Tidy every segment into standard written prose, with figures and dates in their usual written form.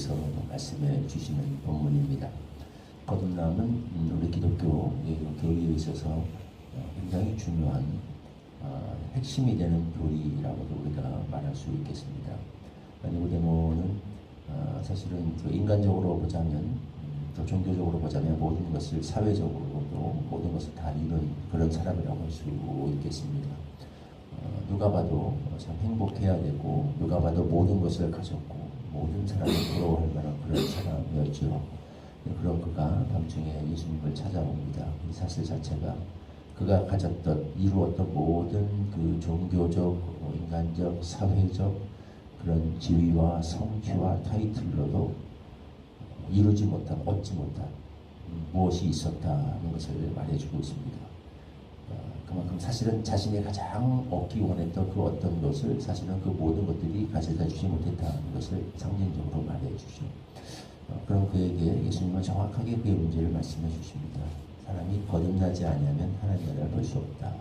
대해서 말씀해 주시는 본문입니다. 거듭남은 우리 기독교 교리에 있어서 굉장히 중요한 핵심이 되는 교리라고도 우리가 말할 수 있겠습니다. 니고데모는 사실은 인간적으로 보자면 또 종교적으로 보자면 모든 것을 사회적으로도 모든 것을 다 이룬 그런 사람이라고 할 수 있겠습니다. 누가 봐도 참 행복해야 되고 누가 봐도 모든 것을 가졌고 모든 사람이 부러워할 만한 그런 사람이었죠. 그런 그가 밤중에 예수님을 찾아옵니다. 이 사실 자체가 그가 가졌던 이루었던 모든 그 종교적, 인간적, 사회적 그런 지위와 성취와 타이틀로도 이루지 못한, 얻지 못한 무엇이 있었다는 것을 말해주고 있습니다. 그만큼 사실은 자신이 가장 얻기 원했던 그 어떤 것을 사실은 그 모든 것들이 가져다 주지 못했다는 것을 상징적으로 말해주죠. 그럼 그에게 예수님은 정확하게 그의 문제를 말씀해 주십니다. 사람이 거듭나지 아니하면 하나님 나라를 볼 수 없다.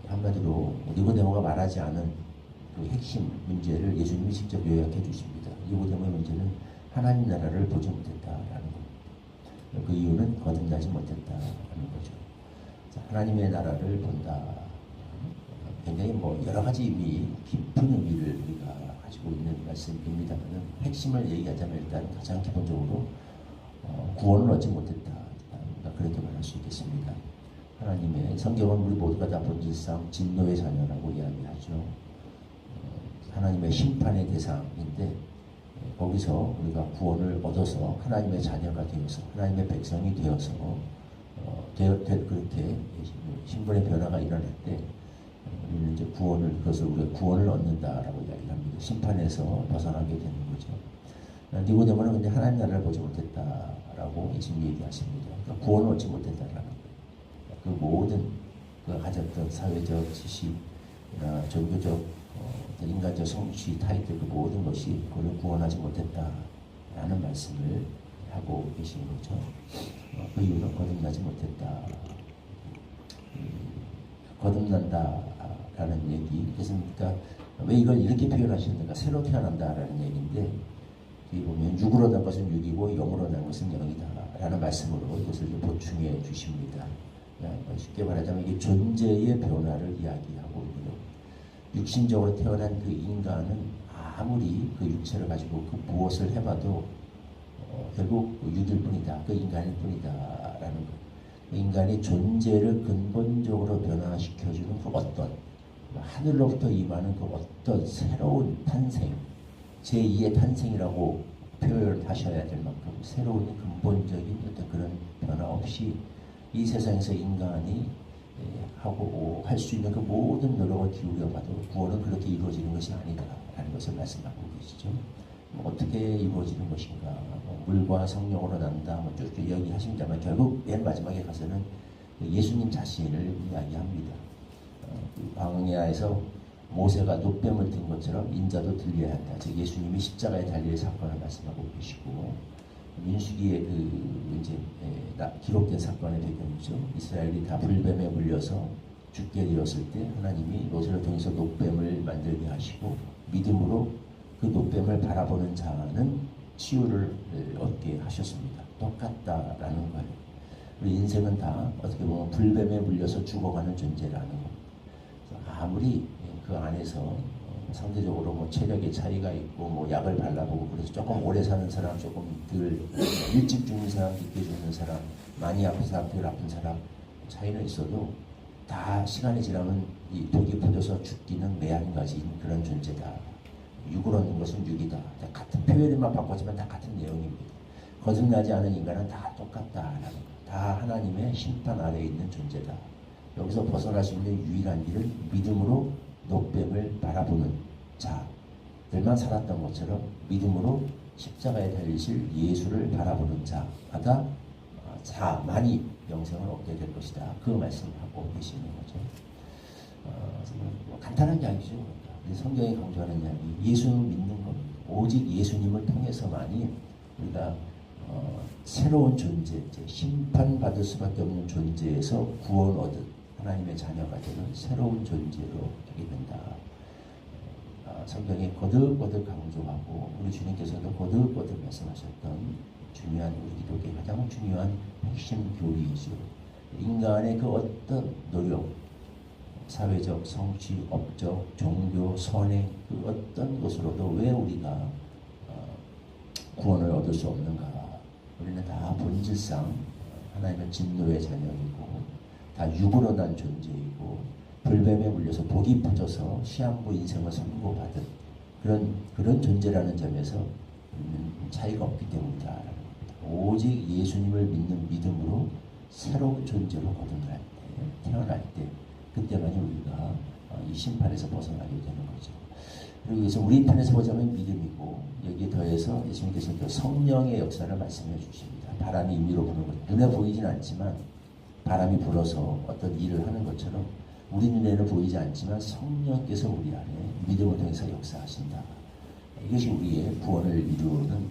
한마디로 니고데모가 말하지 않은 그 핵심 문제를 예수님이 직접 요약해 주십니다. 니고데모의 문제는 하나님 나라를 보지 못했다라는 겁니다. 그 이유는 거듭나지 못했다라는 거죠. 하나님의 나라를 본다. 굉장히 여러 가지 의미, 깊은 의미를 우리가 가지고 있는 말씀입니다만 핵심을 얘기하자면 일단 가장 기본적으로 구원을 얻지 못했다. 그렇게 말할 수 있겠습니다. 하나님의 성경은 우리 모두가 다 본질상 진노의 자녀라고 이야기하죠. 하나님의 심판의 대상인데 거기서 우리가 구원을 얻어서 하나님의 자녀가 되어서 하나님의 백성이 되어서 그렇게 신분의 변화가 일어날 때 우리는 이제 그것을 우리가 구원을 얻는다라고 이야기합니다. 심판에서 벗어나게 되는 거죠. 니고데모는 근데 하나님 나라를 보지 못했다라고 예수님 얘기하십니다. 그러니까 구원을 얻지 못했다라는 거예요. 그 모든 그 가졌던 사회적 지식이나 종교적 인간적 성취 타이틀 그 모든 것이 그를 구원하지 못했다라는 말씀을 하고 계신 거죠. 그 이유는 거듭나지 못했다. 거듭난다라는 얘기. 그래서 그러니까 왜 이걸 이렇게 표현하시는가? 새로 태어난다라는 얘기인데 여기 보면 육으로 난 것은 육이고 영으로 난 것은 영이다라는 말씀으로 이것을 보충해 주십니다. 쉽게 말하자면 이게 존재의 변화를 이야기하고 있고요. 육신적으로 태어난 그 인간은 아무리 그 육체를 가지고 그 무엇을 해봐도 결국 육일 뿐이다. 그 인간일 뿐이다라는 것. 인간이 존재를 근본적으로 변화시켜주는 그 어떤 하늘로부터 임하는 그 어떤 새로운 탄생, 제2의 탄생이라고 표현을 하셔야 될 만큼 새로운 근본적인 어떤 그런 변화 없이 이 세상에서 인간이 하고 할 수 있는 그 모든 노력을 기울여봐도 구원은 그렇게 이루어지는 것이 아니다라는 것을 말씀하고 계시죠. 어떻게 이루어지는 것인가? 물과 성령으로 난다. 쭉 이야기하십니다만 결국 맨 마지막에 가서는 예수님 자신을 이야기합니다. 광야에서 모세가 노뱀을 든 것처럼 인자도 들려야 한다. 즉 예수님이 십자가에 달릴 사건을 말씀하고 계시고 민수기에 기록된 사건의 배경이죠. 이스라엘이 다 불뱀에 물려서 죽게 되었을 때 하나님이 모세를 통해서 노뱀을 만들게 하시고 믿음으로 그 노뱀을 바라보는 자는 치유를 얻게 하셨습니다. 똑같다라는 거예요. 우리 인생은 다 어떻게 보면 불뱀에 물려서 죽어가는 존재라는 겁니다. 아무리 그 안에서 상대적으로 체력의 차이가 있고 약을 발라보고 그래서 조금 오래 사는 사람, 조금 덜 일찍 죽는 사람, 늦게 죽는 사람, 많이 아픈 사람, 덜 아픈 사람 차이는 있어도 다 시간이 지나면 이 독이 퍼져서 죽기는 매한가지인 그런 존재다. 육으로 얻는 것은 육이다. 같은 표현만 바꿨지만 다 같은 내용입니다. 거듭나지 않은 인간은 다 똑같다라는 것. 다 하나님의 심판 아래에 있는 존재다. 여기서 벗어날 수 있는 유일한 길은 믿음으로 노뱀을 바라보는 자들만 살았던 것처럼 믿음으로 십자가에 달리실 예수를 바라보는 자만이 영생을 얻게 될 것이다. 그 말씀을 하고 계시는 거죠. 간단한 이야기죠. 성경이 강조하는 이야기, 예수를 믿는 겁니다. 오직 예수님을 통해서만이 우리가 새로운 존재, 심판받을 수밖에 없는 존재에서 구원 얻은 하나님의 자녀가 되는 새로운 존재로 되게 된다. 성경에 거듭거듭 강조하고 우리 주님께서도 거듭거듭 말씀하셨던 중요한 우리 기독의 가장 중요한 핵심 교리이죠. 인간의 그 어떤 노력, 사회적, 성취, 업적, 종교, 선행 그 어떤 것으로도 왜 우리가 구원을 얻을 수 없는가? 우리는 다 본질상 하나님의 진노의 자녀이고 다 육으로 난 존재이고 불뱀에 물려서 독이 퍼져서 시한부 인생을 선고받은 그런 존재라는 점에서 차이가 없기 때문이다. 오직 예수님을 믿는 믿음으로 새로운 존재로 거듭날 때, 태어날 때 그때만이 우리가 이 심판에서 벗어나게 되는 거죠. 그리고 그래서 우리 편에서 보자면 믿음이고 여기에 더해서 예수님께서 또 성령의 역사를 말씀해 주십니다. 바람이 임의로 부는 것, 눈에 보이진 않지만 바람이 불어서 어떤 일을 하는 것처럼 우리 눈에는 보이지 않지만 성령께서 우리 안에 믿음을 통해서 역사하신다. 이것이 우리의 구원을 이루는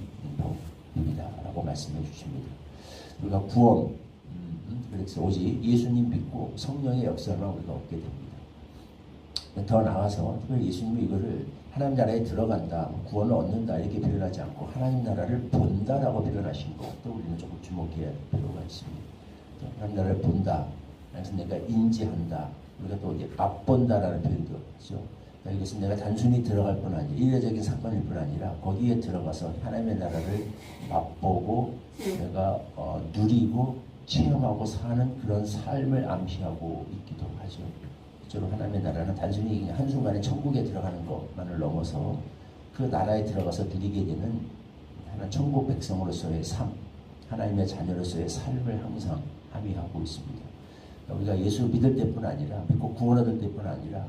법입니다라고 말씀해 주십니다. 우리가 구원, 그래서 오직 예수님 믿고 성령의 역사만 우리가 얻게 됩니다. 더 나아가서 특별히 예수님이 이거를 하나님 나라에 들어간다, 구원을 얻는다 이렇게 표현하지 않고 하나님 나라를 본다라고 표현하신 것도 우리는 조금 주목해야 할 필요가 있습니다. 하나님 나라를 본다, 그래서 내가 인지한다, 우리가 또 이제 맛본다라는 표현도 있죠. 이것은 내가 단순히 들어갈 뿐 아니라 일례적인 사건일 뿐 아니라 거기에 들어가서 하나님의 나라를 맛보고 내가 누리고 체험하고 사는 그런 삶을 암시하고 있기도 하죠. 실제로 하나님의 나라는 단순히 그냥 한순간에 천국에 들어가는 것만을 넘어서 그 나라에 들어가서 누리게 되는 하나님 천국 백성으로서의 삶, 하나님의 자녀로서의 삶을 항상 함의하고 있습니다. 우리가 예수 믿을 때뿐 아니라 믿고 구원 얻을 때뿐 아니라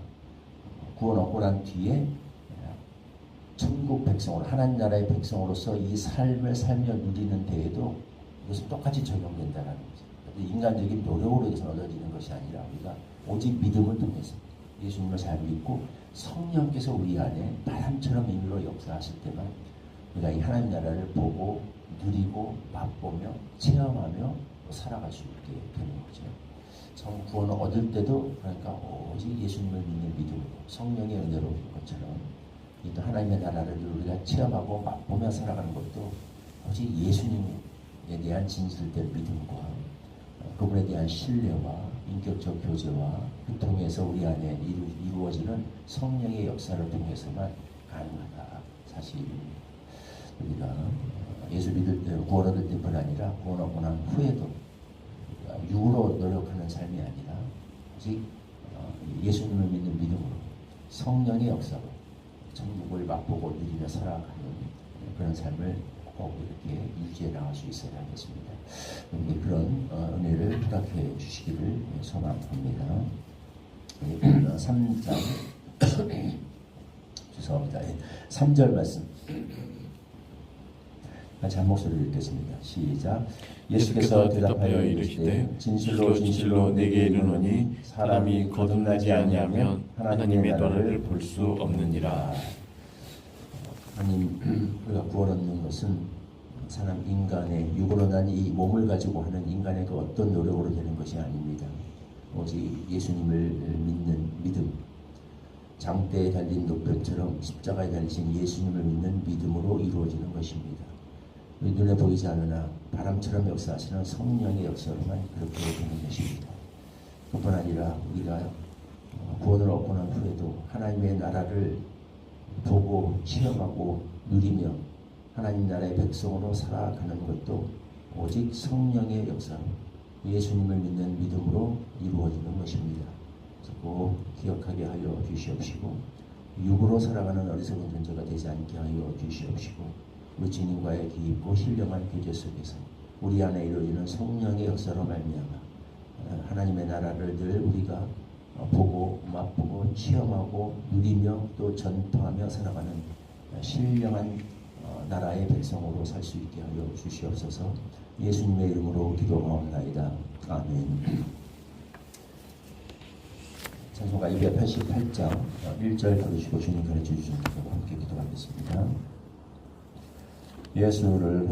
구원 얻고 난 뒤에 천국 백성으로 하나님 나라의 백성으로서 이 삶을 살며 누리는 데에도 이것은 똑같이 적용된다는 거죠. 인간적인 노력으로 해서 얻어지는 것이 아니라 우리가 오직 믿음을 통해서 예수님을 잘 믿고 성령께서 우리 안에 바람처럼 임의로 역사하실 때만 우리가 이 하나님 나라를 보고 누리고 맛보며 체험하며 살아갈 수 있게 되는 거죠. 성 구원을 얻을 때도 그러니까 오직 예수님을 믿는 믿음으로 성령의 은혜로 된 것처럼 또 하나님의 나라를 우리가 체험하고 맛보며 살아가는 것도 오직 예수님에 대한 진실된 믿음과 그분에 대한 신뢰와 인격적 교제와 그 통해서 우리 안에 이루어지는 성령의 역사를 통해서만 가능하다 사실입니다. 우리가 예수 믿을 때 구원 얻을 때뿐 아니라 구원 얻고 난 후에도 육으로 노력하는 삶이 아니라 오직 예수님을 믿는 믿음으로 성령의 역사로 천국을 맛보고 누리며 살아가는 그런 삶을 꼭 이렇게 유지해 나갈 수 있어야 하겠습니다. 그런 은혜를 부탁해 주시기를 소망합니다. 3장 죄송합니다. 3절 말씀 같이 한 목소리로 읽겠습니다. 시작. 예수께서 대답하여 이르시되 진실로 진실로 내게 이르노니 사람이 거듭나지 아니하면 하나님의 나라를 볼 수 없느니라. 하나님 우리가 구원 얻는 것은 사람 인간의 육으로 난 이 몸을 가지고 하는 인간의 그 어떤 노력으로 되는 것이 아닙니다. 오직 예수님을 믿는 믿음, 장대에 달린 노뼈처럼 십자가에 달리신 예수님을 믿는 믿음으로 이루어지는 것입니다. 우리 눈에 보이지 않으나 바람처럼 역사하시는 성령의 역사로만 그렇게 되는 것입니다. 그뿐 아니라 우리가 구원을 얻고 난 후에도 하나님의 나라를 보고 체험하고 누리며 하나님 나라의 백성으로 살아가는 것도 오직 성령의 역사로 예수님을 믿는 믿음으로 이루어지는 것입니다. 꼭 기억하게 하여 주시옵시고 육으로 살아가는 어리석은 존재가 되지 않게 하여 주시옵시고 우리 주님과의 깊고 신령한 교제 속에서 우리 안에 이루어지는 성령의 역사로 말미암아 하나님의 나라를 늘 우리가 보고 맛보고 체험하고 누리며 또 전파하며 살아가는 신령한 나라의 백성으로 살 수 있게 하여 주시옵소서. 예수님의 이름으로 기도하옵나이다. 아멘. 찬송가 288장 1절 들으시고 주님 가르쳐 주신 대로 함께 기도하겠습니다. 예수를